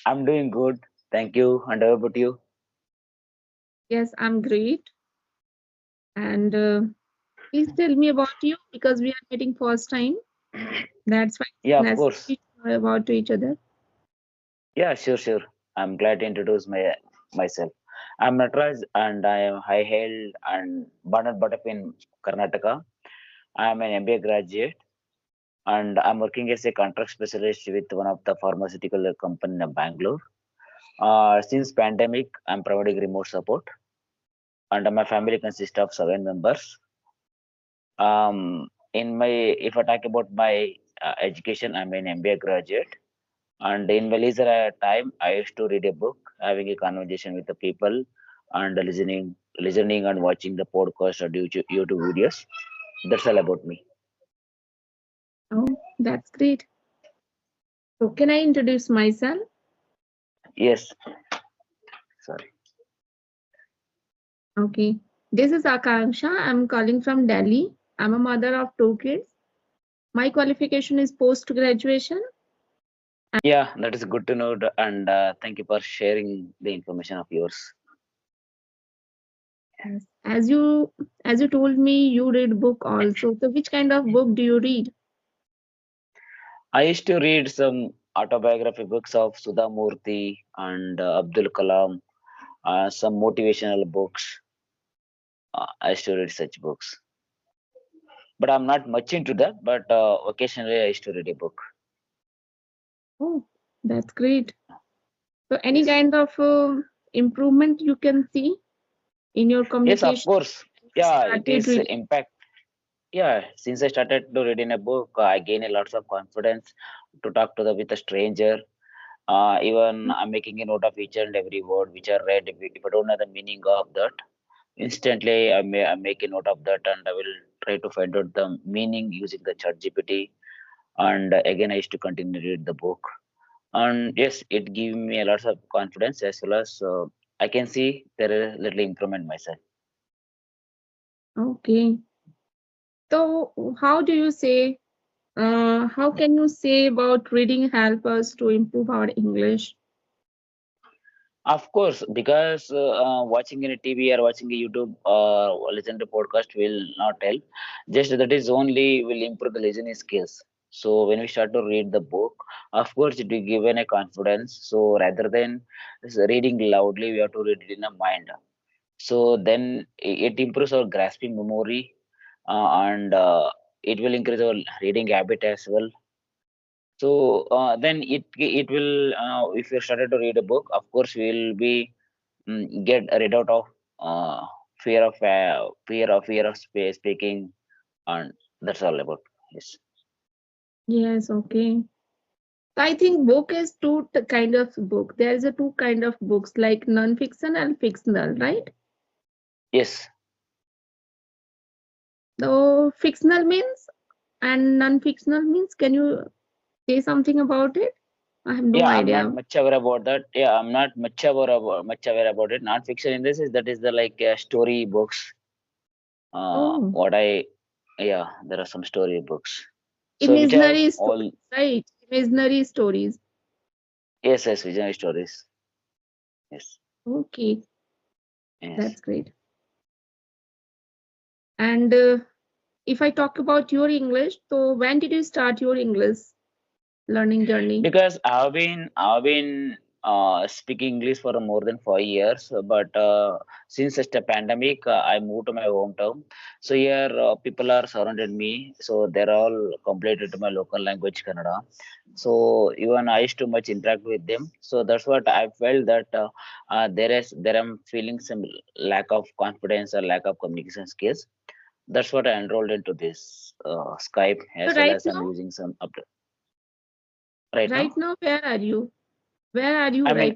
I'm doing good. Thank you. And how about you? Yes, I'm great. And please tell me about you because we are meeting first time. That's why Yeah, it's of course. necessary to know about to each other. Yeah, sure. I'm glad to introduce myself. I'm Natraj and I am high hailed and born and brought up in Karnataka. I am an MBA graduate and I'm working as a contract specialist with one of the pharmaceutical company in Bangalore. Since pandemic, I'm providing remote support and my family consists of 7 members. In my if I talk about my education, I'm an MBA graduate. And in my leisure time, I used to read a book, having a conversation with the people, and listening and watching the podcast or YouTube videos. That's all about me. Oh, that's great. So can I introduce myself? Yes, sorry. Okay. This is Akanksha. I'm calling from Delhi. I'm a mother of two kids. My qualification is post graduation. Yeah, that is good to know, and thank you for sharing the information of yours. Yes. As you told me, you read book also. So which kind of book do you read? I used to read some autobiography books of Sudha Murthy and Abdul Kalam, some motivational books. I used to read such books, but I'm not much into that. But occasionally, I used to read a book. Oh, that's great. So any Yes. kind of improvement you can see in your Yes, of communication course. when you Yeah, it started is reading? impact. Yeah, since I started to reading a book, I gain a lots of confidence to talk to the with a stranger. Even I'm making a note of each and every word which I read. If I don't know the meaning of that, instantly I make a note of that, and I will try to find out the meaning using the chat GPT. And again, I used to continue to read the book. And yes, it gives me a lot of confidence as well as I can see there is little improvement myself. Okay. So how can you say about reading help us to improve our English? Of course, because watching in a TV or watching a YouTube or listen to podcast will not help. Just that is only will improve the listening skills. So when we start to read the book, of course it will give a confidence. So rather than reading loudly, we have to read it in a mind. So then it improves our grasping memory and it will increase our reading habit as well. So then it will if you started to read a book, of course we will be get rid out of fear of speaking, and that's all about. Yes. Yes, okay. I think book is kind of book. There is a two kind of books like non-fiction and fictional, right? Yes. So fictional means and non-fictional means. Can you say something about it? I have no Yeah, I'm not idea. much aware about that. Yeah, I'm not much aware about it. Non-fiction in this is that is the like story books. Oh, What I Yeah, there are some story books. So which have imaginary stories, all. right? Imaginary stories. Yes, visionary stories. Yes. Okay, Yes. that's great. And if I talk about your English, so when did you start your English learning journey? Because I've been speaking English for more than 5 years, but since just a pandemic, I moved to my hometown. So here, people are surrounded me, so they're all completed to my local language, Kannada. So even I used to much interact with them. So that's what I felt that there I'm feeling some lack of confidence or lack of communication skills. That's what I enrolled into this Skype, So as well as I'm using right right now. now, where are you? Where are you I mean, right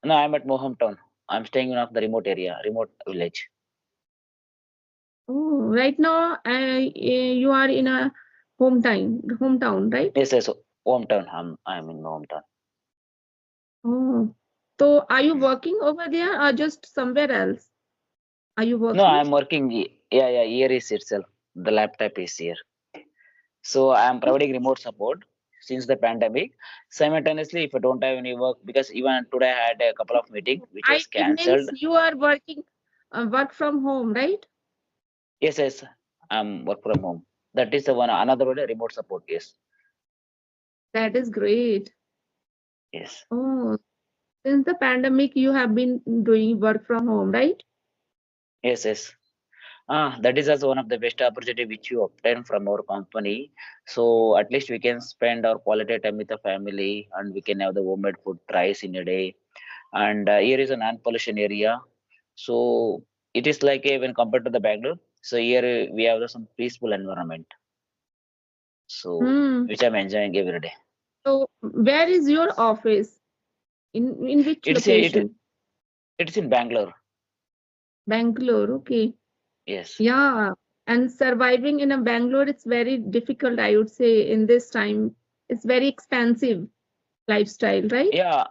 now? I'm at my hometown. I'm staying in of the remote area, remote village. Oh, right now, you are in a hometown, right? Yes, hometown. I'm in my hometown. Oh, so are you working over there or just somewhere else? Are you No, working? I'm working. Yeah. Here is itself. The laptop is here. So I'm providing remote support. since the pandemic. Simultaneously, if I don't have any work, because even today I had a couple of meetings which was It means cancelled. you are working work from home, right? Yes, yes, I'm work from home. That is the one another one, remote support. Yes, That is great. yes, Oh, since the pandemic, you have been doing work from home, right? yes, yes. That is also one of the best opportunity which you obtain from our company. So at least we can spend our quality time with the family, and we can have the homemade food thrice in a day. And here is a non-pollution area, so it is like a, when compared to the Bangalore. So here we have some peaceful environment. So Hmm. which I'm enjoying every day. So, where is your office? In which It's a, location? it's in Bangalore. Bangalore. Okay. Yes. Yeah. And surviving in a Bangalore, it's very difficult, I would say, in this time. It's very expensive lifestyle, right? Yeah.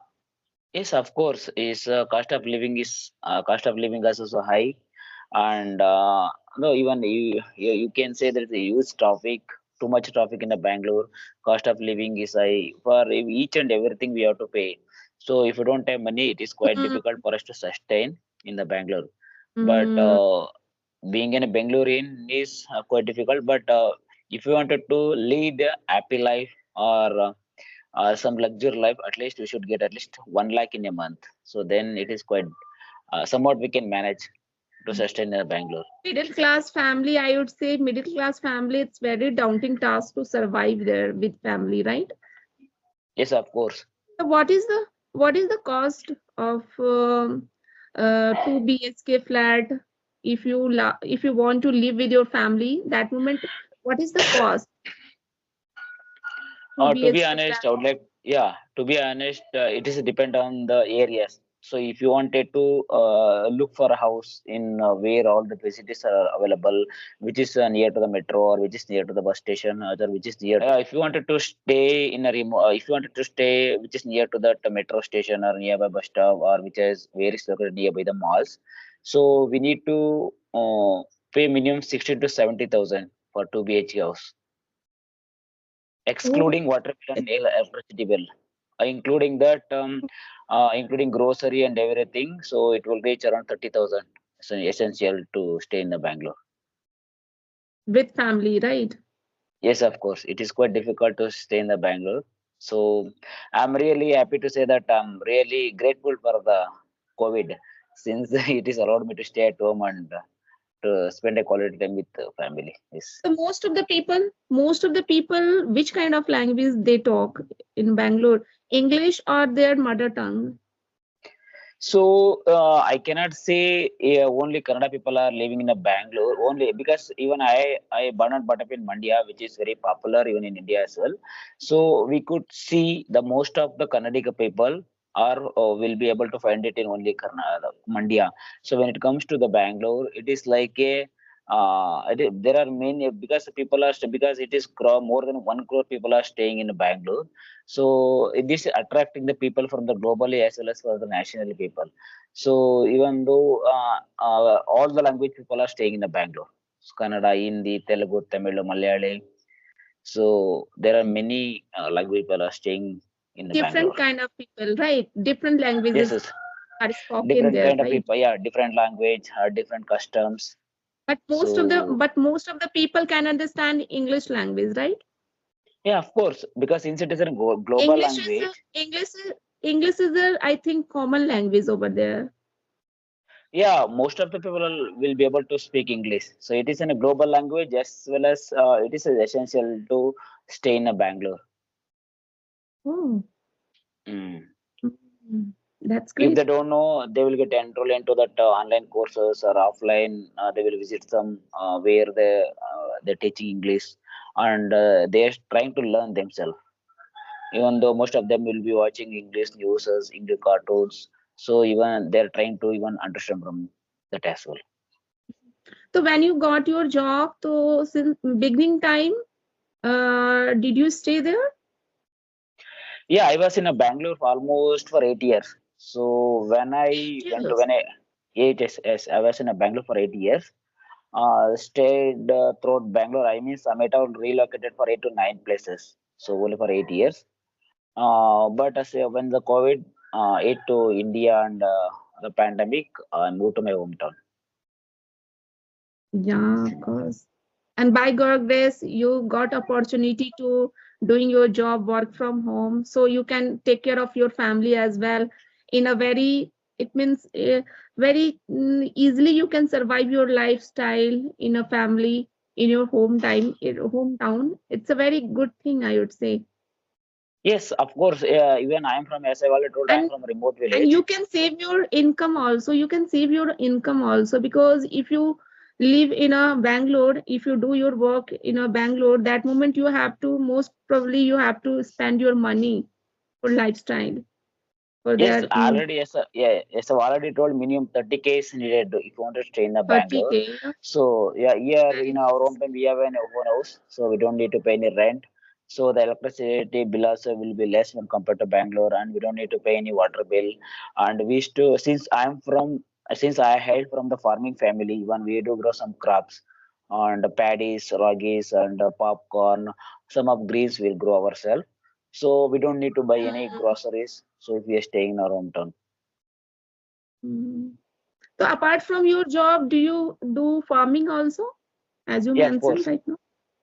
Yes, of course. Is cost of living is also high, and no, even you can say there is a huge traffic, too much traffic in the Bangalore. Cost of living is high for each and everything we have to pay. So if you don't have money, it is quite Mm, difficult for us to sustain in the Bangalore. But mm, being in a Bangalorean is quite difficult. But if you wanted to lead a happy life or some luxury life, at least we should get at least 1 lakh in a month. So then it is quite somewhat we can manage to sustain Bangalore. middle class family, I would say middle class family, it's very daunting task to survive there with family, right? Yes, of course. So what is the cost of 2 BHK flat if you want to live with your family that moment? What is the cost? 2 To be BHK honest, flat. I would like, yeah, to be honest, it is depend on the areas. So if you wanted to look for a house in where all the facilities are available, which is near to the metro or which is near to the bus station, or which is near to, if you wanted to stay in a remote, if you wanted to stay which is near to the metro station or nearby bus stop or which is very located nearby the malls, so we need to pay minimum 60 to 70,000 for 2 BHK house, Oh, excluding water bill and electricity bill, including that, including grocery and everything. So it will reach around 30,000. It's essential to stay in the Bangalore. with family, right? Yes, of course, it is quite difficult to stay in the Bangalore. So I'm really happy to say that I'm really grateful for the COVID, since it is allowed me to stay at home and to spend a quality time with the family. Yes. So most of the people, which kind of language they talk in Bangalore? English or their mother tongue? So I cannot say only Kannada people are living in a Bangalore only, because even I born and brought up in Mandya, which is very popular even in India as well. So we could see the most of the Kannadic people are will be able to find it in only Karnataka, Mandya. So when it comes to the Bangalore, it is like a there are many, because people are because it is more than 1 crore people are staying in Bangalore. So this is attracting the people from the globally as well as for the national people. So even though all the language people are staying in the Bangalore, so Kannada, Hindi, Telugu, Tamil, Malayali. So there are many language people are staying in the Different Bangalore. kind of people, right? Different Yes, languages yes, are spoken different there, kind of right? people. Yeah, different language, different customs. So But most of the people can understand English language, right? yeah, of course, because since it is a global English is language. English is a, I think, common language over there. Yeah, most of the people will be able to speak English. So it is in a global language as well as it is essential to stay in a Bangalore. Oh, Mm. mm, that's If they great. don't know, they will get enrolled into that online courses or offline. They will visit some where they're teaching English, and they're trying to learn themselves. Even though most of them will be watching English news, English cartoons, so even they're trying to even understand from that as well. So when you got your job, so since beginning time, did you stay there? Yeah, I was in a Bangalore for almost for 8 years. So Eight years. when I 8 years, yes, I was in a Bangalore for 8 years. Stayed throughout Bangalore. I mean, I might have relocated for 8 to 9 places. so only for 8 years. But as when the COVID hit to India and the pandemic, I moved to my hometown. Yeah, of course. And by God grace, you got opportunity to doing your job, work from home, so you can take care of your family as well. In a very, it means very easily you can survive your lifestyle in a family in your hometown. It's a very good thing, I would say. Yes, of course. Even I am from, as I already told, I am And from a remote and village. you can save your income also. You can save your income also, because if you live in a Bangalore, if you do your work in a Bangalore, that moment you have to, most probably you have to spend your money for lifestyle, for Yes, their already, yes, yeah, yes, I've already told minimum 30K is needed if you want to stay in the Bangalore. 30K. Yeah, So, yeah, here very in our less. hometown, we have an own house, so we don't need to pay any rent. So, the electricity bill also will be less when compared to Bangalore, and we don't need to pay any water bill. And we used to, since I hail from the farming family, even we do grow some crops and paddies, ragis, and popcorn. Some of greens will grow ourselves, so we don't need to buy any Mm, groceries. So if we are staying in our hometown, mm. So apart from your job, do you do farming also, as you yeah, of mentioned course, right now?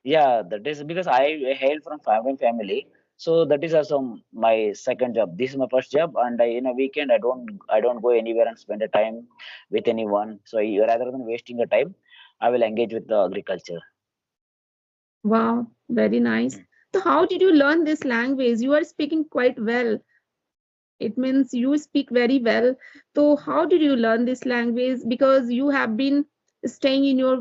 yeah, that is because I hail from farming family. So that is also my second job. This is my first job, and in a weekend I don't go anywhere and spend a time with anyone. So rather than wasting a time, I will engage with the agriculture. Wow, very nice. Mm. So how did you learn this language? You are speaking quite well. It means you speak very well. So, how did you learn this language? Because you have been staying in your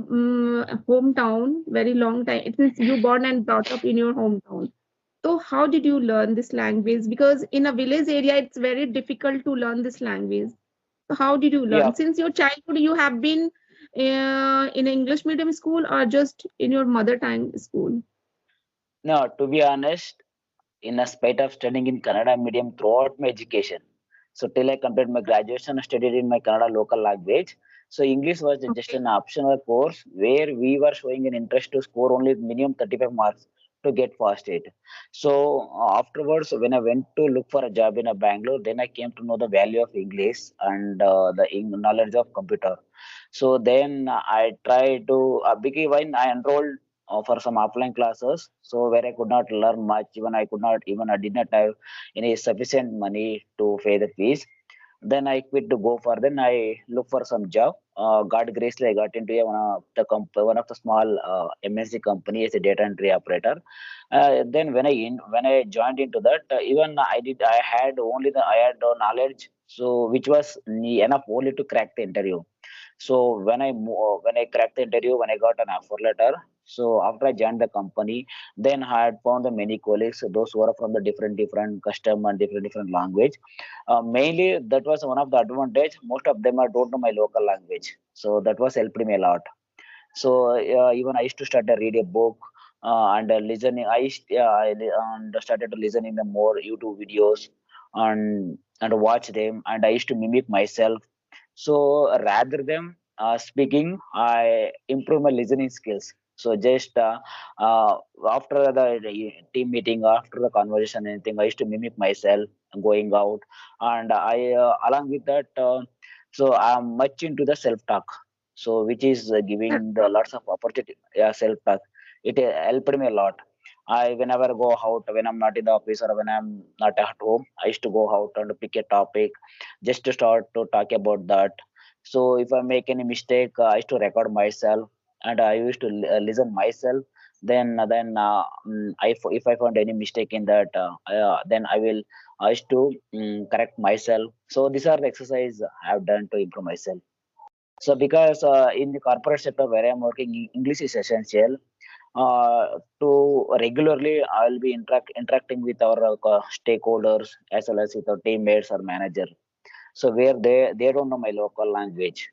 hometown very long time. It means you born and brought up in your hometown. So, how did you learn this language? Because in a village area, it's very difficult to learn this language. So, how did you Yeah, learn? Since your childhood, you have been in English medium school or just in your mother tongue school? no, to be honest, in a spite of studying in Kannada medium throughout my education. So till I completed my graduation, I studied in my Kannada local language. So English was just Okay. an optional course where we were showing an interest to score only minimum 35 marks to get past it. So afterwards, when I went to look for a job in a Bangalore, then I came to know the value of English and the knowledge of computer. So then I tried to because when I enrolled for some offline classes, so where I could not learn much, even I could not even I did not have any sufficient money to pay the fees. Then I quit to go for. Then I look for some job. God graciously I got into one of the small MNC company as a data entry operator. Then when I joined into that, even I had only the I had knowledge, so which was enough only to crack the interview. So when I cracked the interview, when I got an offer letter, so after I joined the company, then I had found the many colleagues, those who are from the different custom and different language. Mainly, that was one of the advantage. Most of them are don't know my local language, so that was helped me a lot. So even I used to start to read a book and listening. And started to listening the more YouTube videos and watch them, and I used to mimic myself. So rather than speaking, I improve my listening skills. So just uh, after the team meeting, after the conversation, anything, I used to mimic myself going out, and I along with that, so I'm much into the self talk. So which is That's giving the lots of opportunity. Yeah, self talk. It helped me a lot. I whenever go out when I'm not in the office or when I'm not at home, I used to go out and pick a topic just to start to talk about that. So if I make any mistake, I used to record myself and I used to listen myself. If I found any mistake in that, then I used to correct myself. So these are the exercise I have done to improve myself. So because in the corporate sector where I'm working, English is essential. To regularly, I'll be interacting with our stakeholders as well as with our teammates or manager. So where they don't know my local language,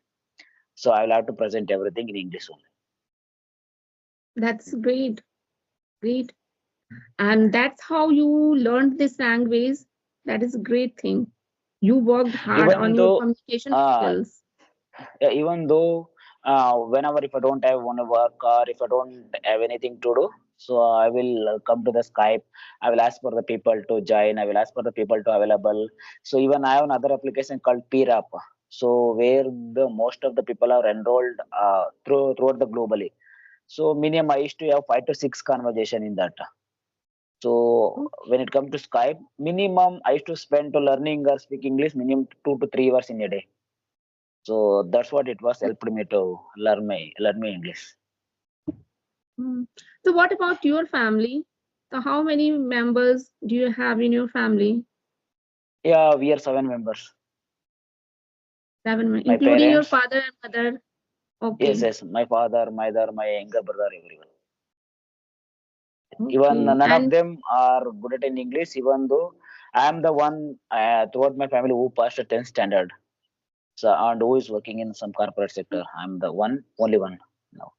so I'll have to present everything in English only. that's great, great. And that's how you learned this language. That is a great thing. You worked hard on Even your though, communication uh, skills. yeah, even though whenever if I don't have one work or if I don't have anything to do, So I will come to the Skype. I will ask for the people to join. I will ask for the people to available. So even I have another application called PRAP. So where the most of the people are enrolled throughout the globally. So minimum I used to have 5 to 6 conversation in that. So when it comes to Skype, minimum I used to spend to learning or speak English minimum 2 to 3 hours in a day. So that's what it was helped me to learn my English. Mm. So, what about your family? So, how many members do you have in your family? Yeah, we are 7 members. Seven, My including your parents, father and mother. yes, Okay, yes, my father, my mother, my younger brother, everyone. Even okay. none of And them are good at in English. Even though I am the one throughout my family who passed a 10th standard, so and who is working in some corporate sector. I'm the one, only one now.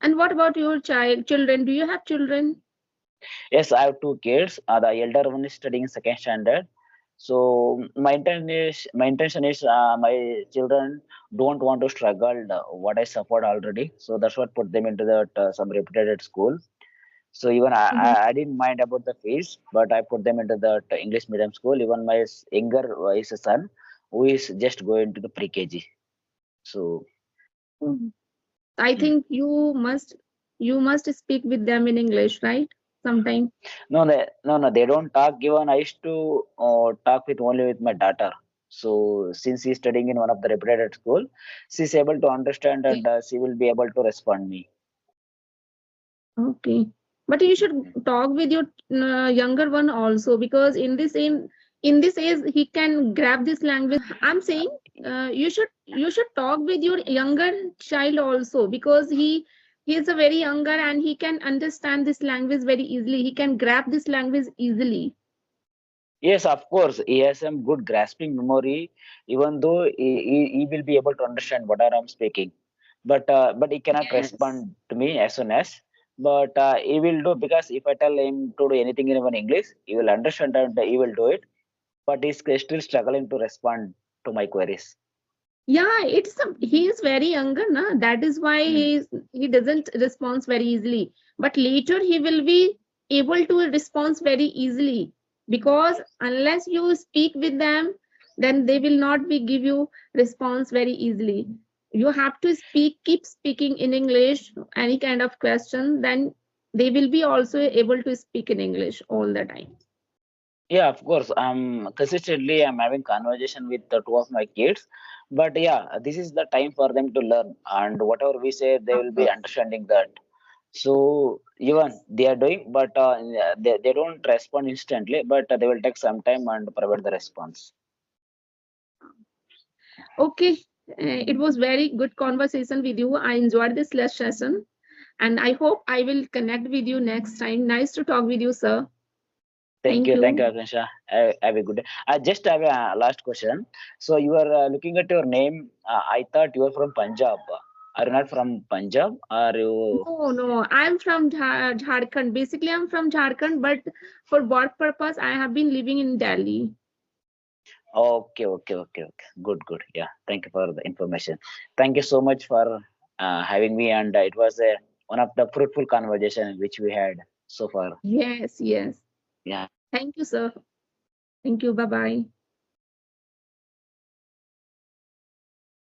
what about your children? Do you have children? Yes, I have 2 kids. The elder one is studying in second standard. So my intention is my children don't want to struggle what I suffered already. So that's what put them into that some reputed school. So even Mhm. I didn't mind about the fees, but I put them into that English medium school. Even my younger is a son who is just going to the pre-KG. So Mhm. I mm. think you must speak with them in English, right? Sometime. No, they don't talk. Even I used to talk with only with my daughter. So since she's studying in one of the reputed school, she's able to understand and she will be able to respond me. Okay, but you should talk with your younger one also because in this age he can grab this language. I'm saying you should talk with your younger child also because he is a very younger and he can understand this language very easily. He can grab this language easily. Yes, of course, he has some good grasping memory, even though he will be able to understand what I'm speaking. But he cannot Yes. respond to me as soon as. But he will do because if I tell him to do anything in even English, he will understand and he will do it. But he's still struggling to respond to my queries. Yeah, he is very younger, na. That is why Hmm. he doesn't respond very easily. But later he will be able to respond very easily because unless you speak with them, then they will not be give you response very easily. You have to keep speaking in English, any kind of question, then they will be also able to speak in English all the time. Yeah, of course. Consistently I'm having conversation with the 2 of my kids. But yeah, this is the time for them to learn, and whatever we say, they Of will be course. understanding that. So even they are doing, but they don't respond instantly, but they will take some time and provide the response. Okay, it was very good conversation with you. I enjoyed this last session, and I hope I will connect with you next time. Nice to talk with you, sir. Thank Thank you, you. Akanksha. Have a good day. I just have a last question. So you are looking at your name. I thought you are from Punjab. Are you not from Punjab? Are you? No, no, I'm from Jharkhand. Basically, I'm from Jharkhand, but for work purpose, I have been living in Delhi. Okay. Good, good. Yeah. Thank you for the information. Thank you so much for having me, and it was one of the fruitful conversation which we had so far. Yes, yes. Yeah. Thank you, sir. Thank you. Bye bye.